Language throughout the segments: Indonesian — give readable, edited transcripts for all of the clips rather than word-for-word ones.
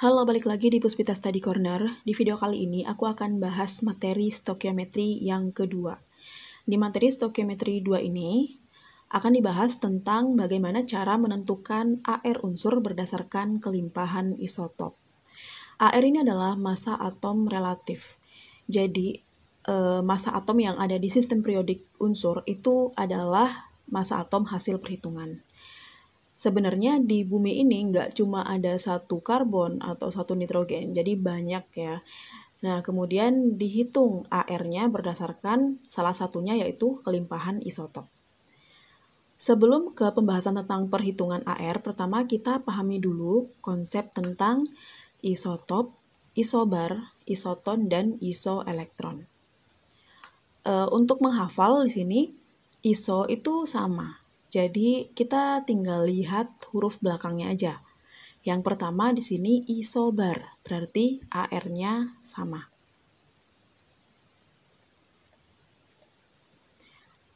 Halo, balik lagi di Puspita Study Corner. Di video kali ini aku akan bahas materi stokiometri yang kedua. Di materi stokiometri 2 ini akan dibahas tentang bagaimana cara menentukan AR unsur berdasarkan kelimpahan isotop. AR ini adalah massa atom relatif. Jadi, massa atom yang ada di sistem periodik unsur itu adalah massa atom hasil perhitungan. Sebenarnya di bumi ini nggak cuma ada satu karbon atau satu nitrogen, jadi banyak ya. Nah, kemudian dihitung AR-nya berdasarkan salah satunya yaitu kelimpahan isotop. Sebelum ke pembahasan tentang perhitungan AR, pertama kita pahami dulu konsep tentang isotop, isobar, isoton, dan isoelektron. Untuk menghafal di sini, iso itu sama. Jadi kita tinggal lihat huruf belakangnya aja. Yang pertama di sini isobar, berarti AR-nya sama.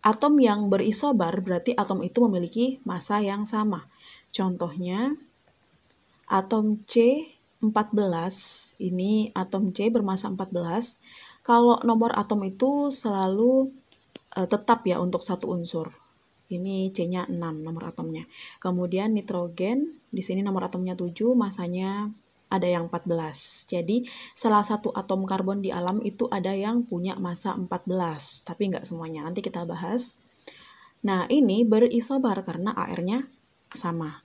Atom yang berisobar berarti atom itu memiliki massa yang sama. Contohnya atom C14, ini atom C bermassa 14. Kalau nomor atom itu selalu tetap ya untuk satu unsur. Ini C-nya 6 nomor atomnya. Kemudian nitrogen, di sini nomor atomnya 7, masanya ada yang 14. Jadi salah satu atom karbon di alam itu ada yang punya massa 14, tapi nggak semuanya. Nanti kita bahas. Nah, ini berisobar karena AR-nya sama.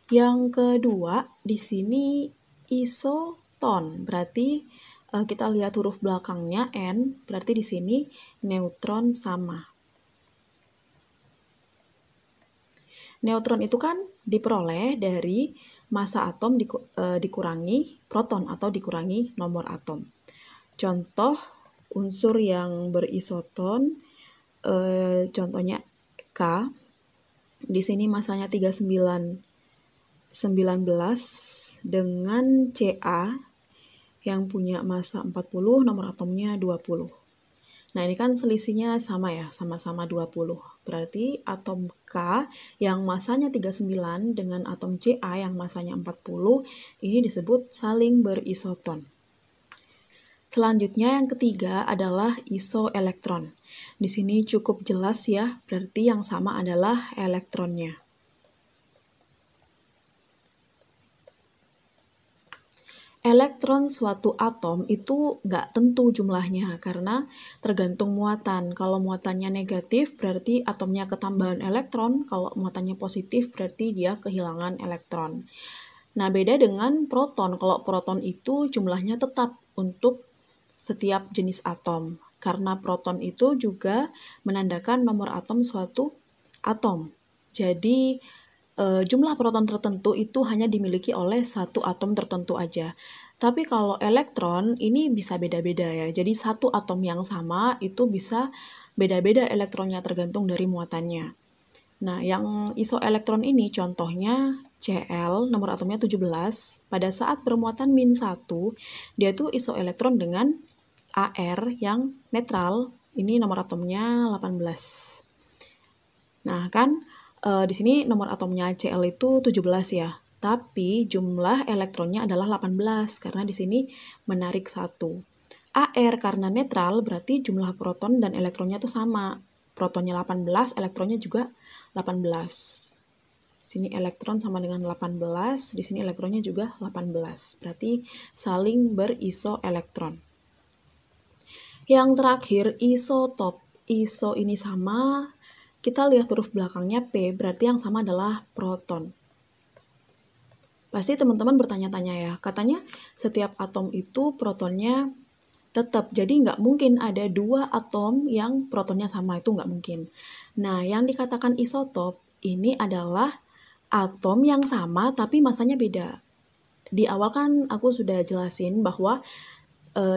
Yang kedua, di sini isoton, berarti kita lihat huruf belakangnya N, berarti di sini neutron sama. Neutron itu kan diperoleh dari massa atom dikurangi proton atau dikurangi nomor atom. Contoh unsur yang berisoton, contohnya K, di sini massanya 3919 dengan Ca yang punya massa 40, nomor atomnya 20. Nah, ini kan selisihnya sama ya, sama-sama 20. Berarti atom K yang massanya 39 dengan atom Ca yang massanya 40, ini disebut saling berisoton. Selanjutnya yang ketiga adalah isoelektron. Di sini cukup jelas ya, berarti yang sama adalah elektronnya. Elektron suatu atom itu nggak tentu jumlahnya karena tergantung muatan. Kalau muatannya negatif berarti atomnya ketambahan elektron, kalau muatannya positif berarti dia kehilangan elektron. Nah, beda dengan proton. Kalau proton itu jumlahnya tetap untuk setiap jenis atom. Karena proton itu juga menandakan nomor atom suatu atom. Jadi, jumlah proton tertentu itu hanya dimiliki oleh satu atom tertentu aja. Tapi kalau elektron ini bisa beda-beda ya. Jadi satu atom yang sama itu bisa beda-beda elektronnya tergantung dari muatannya. Nah, yang isoelektron ini contohnya Cl, nomor atomnya 17. Pada saat bermuatan -1, dia tuh isoelektron dengan AR yang netral. Ini nomor atomnya 18. Nah, kan di sini nomor atomnya Cl itu 17 ya. Tapi jumlah elektronnya adalah 18 karena di sini menarik 1. AR karena netral berarti jumlah proton dan elektronnya itu sama. Protonnya 18, elektronnya juga 18. Sini elektron sama dengan 18, di sini elektronnya juga 18. Berarti saling berisoelektron. Yang terakhir isotop. Iso ini sama, kita lihat huruf belakangnya P, berarti yang sama adalah proton. Pasti teman-teman bertanya-tanya ya, katanya setiap atom itu protonnya tetap, jadi nggak mungkin ada dua atom yang protonnya sama, itu nggak mungkin. Nah, yang dikatakan isotop ini adalah atom yang sama tapi massanya beda. Di awal kan aku sudah jelasin bahwa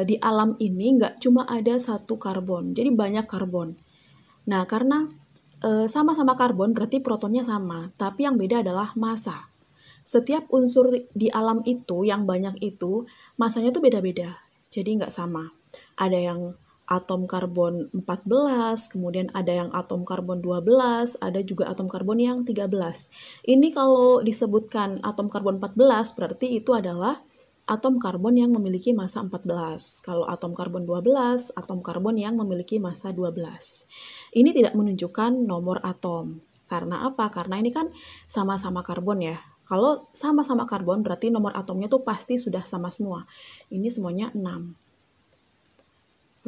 di alam ini nggak cuma ada satu karbon, jadi banyak karbon. Nah, karena sama-sama karbon berarti protonnya sama, tapi yang beda adalah massa. Setiap unsur di alam itu, yang banyak itu, massanya tuh beda-beda, jadi nggak sama. Ada yang atom karbon 14, kemudian ada yang atom karbon 12, ada juga atom karbon yang 13. Ini kalau disebutkan atom karbon 14, berarti itu adalah atom karbon yang memiliki massa 14. Kalau atom karbon 12, atom karbon yang memiliki massa 12. Ini tidak menunjukkan nomor atom. Karena apa? Karena ini kan sama-sama karbon ya. Kalau sama-sama karbon berarti nomor atomnya tuh pasti sudah sama semua. Ini semuanya 6.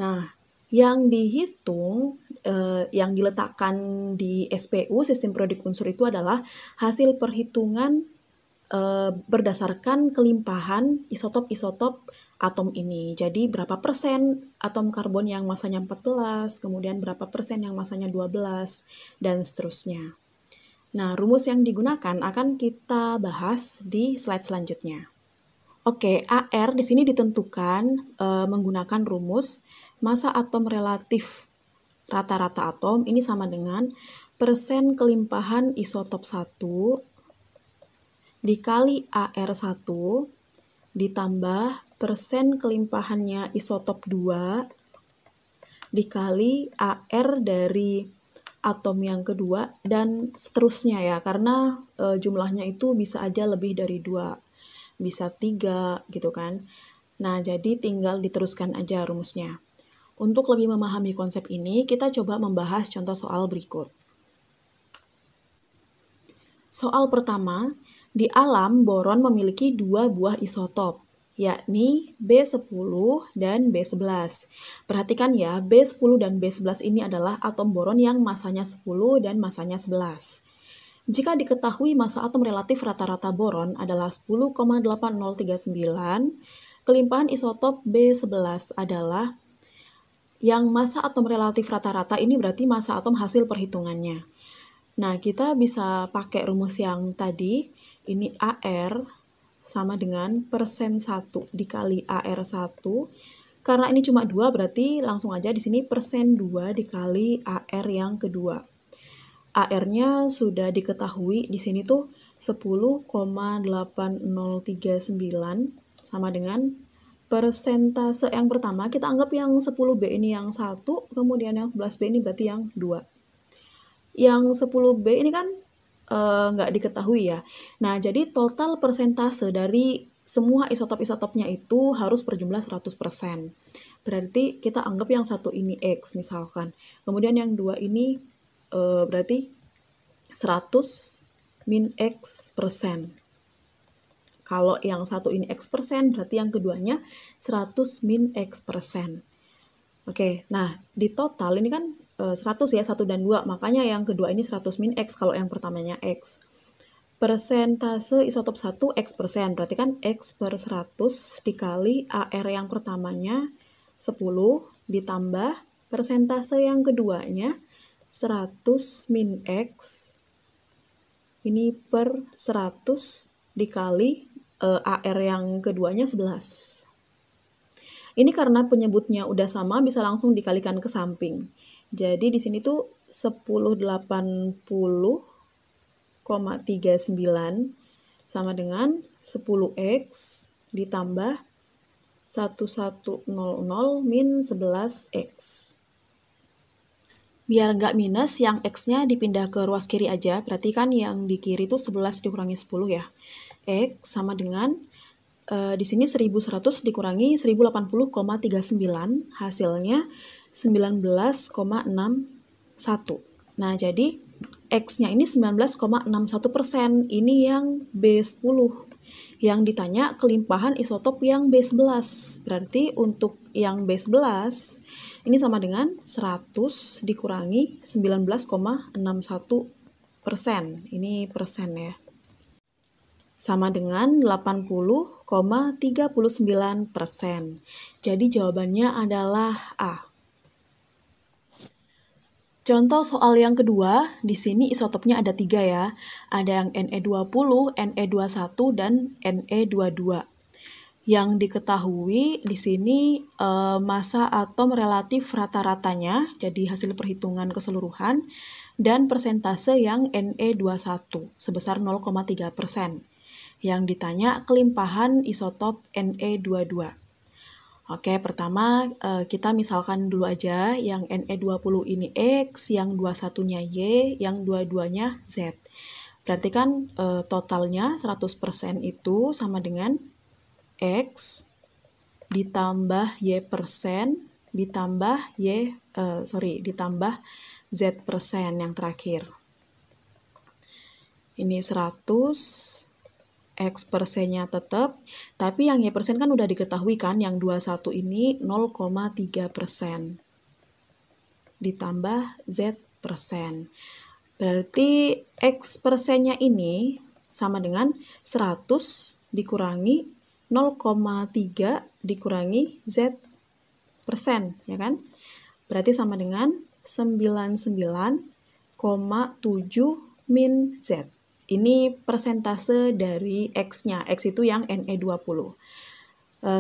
Nah, yang dihitung, yang diletakkan di SPU, sistem periodik unsur itu adalah hasil perhitungan berdasarkan kelimpahan isotop-isotop atom ini. Jadi berapa persen atom karbon yang masanya 14, kemudian berapa persen yang masanya 12, dan seterusnya. Nah, rumus yang digunakan akan kita bahas di slide selanjutnya. Oke, AR di sini ditentukan menggunakan rumus massa atom relatif rata-rata atom ini sama dengan persen kelimpahan isotop 1 dikali AR1 ditambah persen kelimpahannya isotop 2 dikali AR dari atom yang kedua dan seterusnya ya, karena jumlahnya itu bisa aja lebih dari 2, bisa 3 gitu kan. Nah, jadi tinggal diteruskan aja rumusnya. Untuk lebih memahami konsep ini, kita coba membahas contoh soal berikut. Soal pertama, di alam boron memiliki 2 buah isotop, yakni B10 dan B11. Perhatikan ya, B10 dan B11 ini adalah atom boron yang masanya 10 dan masanya 11. Jika diketahui massa atom relatif rata-rata boron adalah 10,8039, kelimpahan isotop B11 adalah yang massa atom relatif rata-rata ini berarti massa atom hasil perhitungannya. Nah, kita bisa pakai rumus yang tadi, ini AR sama dengan persen 1 dikali AR1. Karena ini cuma 2, berarti langsung aja di sini persen 2 dikali AR yang kedua. AR-nya sudah diketahui, di sini tuh 10,8039 sama dengan persentase yang pertama, kita anggap yang 10B ini yang 1, kemudian yang 11B ini berarti yang 2. Yang 10B ini kan nggak diketahui ya. Nah, jadi total persentase dari semua isotop-isotopnya itu harus berjumlah 100%. Berarti kita anggap yang 1 ini X misalkan. Kemudian yang 2 ini berarti 100 min X persen. Kalau yang 1 ini X persen, berarti yang keduanya 100 min X persen. Oke, nah di total ini kan 100 ya, 1 dan 2, makanya yang kedua ini 100 min X kalau yang pertamanya X. Persentase isotop 1 X persen, berarti kan X per 100 dikali AR yang pertamanya 10 ditambah persentase yang keduanya 100 min X ini per 100 dikali AR yang keduanya 11. Ini karena penyebutnya udah sama, bisa langsung dikalikan ke samping. Jadi di sini tuh 1080,39 sama dengan 10X ditambah 1100 min 11X. Biar nggak minus, yang X-nya dipindah ke ruas kiri aja, berarti kan yang di kiri itu 11 dikurangi 10 ya. X sama dengan di sini 1100 dikurangi 1080,39 hasilnya 19,61. Nah, jadi X-nya ini 19,61%. Ini yang B10. Yang ditanya kelimpahan isotop yang B11. Berarti untuk yang B11 ini sama dengan 100 dikurangi 19,61%. Ini persen ya. Sama dengan 80,39%. Jadi jawabannya adalah A. Contoh soal yang kedua, di sini isotopnya ada 3 ya. Ada yang Ne20, Ne21, dan Ne22. Yang diketahui di sini massa atom relatif rata-ratanya, jadi hasil perhitungan keseluruhan, dan persentase yang Ne21 sebesar 0,3%. Yang ditanya kelimpahan isotop Ne22. Oke, pertama kita misalkan dulu aja yang Ne20 ini X, yang 21-nya Y, yang 22-nya Z. Berarti kan totalnya 100% itu sama dengan X ditambah Y persen ditambah ditambah Z persen yang terakhir. Ini 100, X persennya tetap, tapi yang Y persen kan udah diketahui kan, yang 21 ini 0,3%. Ditambah Z persen. Berarti X persennya ini sama dengan 100 dikurangi 0,3 dikurangi Z persen, ya kan? Berarti sama dengan 99,7 min Z. Ini persentase dari X-nya. X itu yang NE20.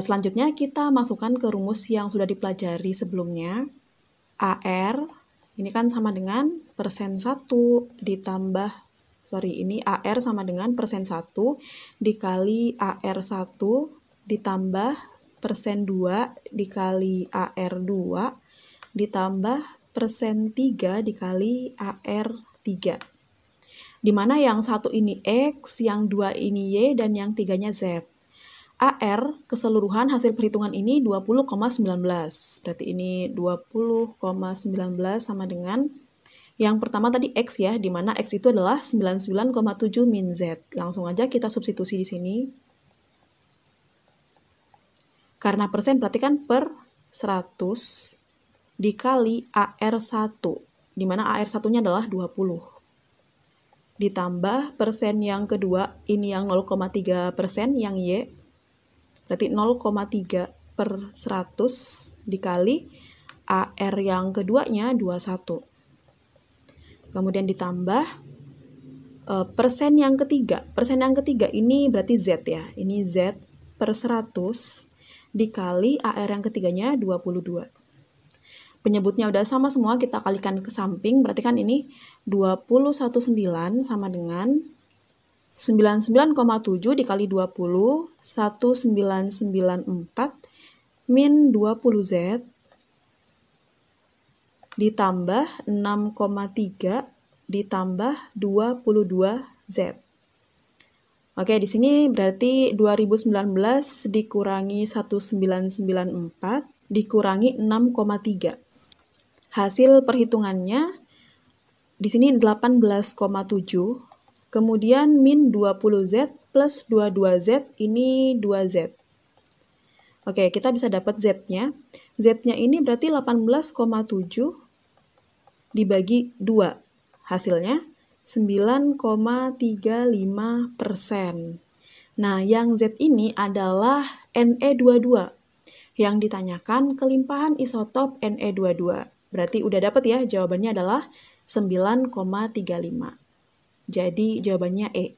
Selanjutnya kita masukkan ke rumus yang sudah dipelajari sebelumnya. AR, ini kan sama dengan persen 1 ditambah, ini AR sama dengan persen 1 dikali AR1 ditambah persen 2 dikali AR2 ditambah persen 3 dikali AR3. Dimana yang 1 ini X, yang 2 ini Y, dan yang 3-nya Z. AR keseluruhan hasil perhitungan ini 20,19. Berarti ini 20,19 sama dengan yang pertama tadi X ya, dimana X itu adalah 99,7 min Z. Langsung aja kita substitusi di sini. Karena persen berarti kan per 100 dikali AR1, dimana AR1-nya adalah 20. Ditambah persen yang kedua, ini yang 0,3%, yang Y, berarti 0,3 per 100 dikali AR yang keduanya 21. Kemudian ditambah persen yang ketiga. Persen yang ketiga ini berarti Z ya. Ini Z per 100 dikali AR yang ketiganya 22. Penyebutnya udah sama semua, kita kalikan ke samping. Berarti kan ini 219 sama dengan 99,7 dikali 20, 1994 min 20Z ditambah 6,3 ditambah 22Z. Oke, di sini berarti 2019 dikurangi 1994 dikurangi 6,3. Hasil perhitungannya di sini 18,7, kemudian min 20Z plus 22Z, ini 2Z. Oke, kita bisa dapat Z-nya. Z-nya ini berarti 18,7 dibagi 2. Hasilnya 9,35%. Nah, yang Z ini adalah Ne22. Yang ditanyakan kelimpahan isotop Ne22. Berarti udah dapat ya, jawabannya adalah 9,35. Jadi jawabannya E.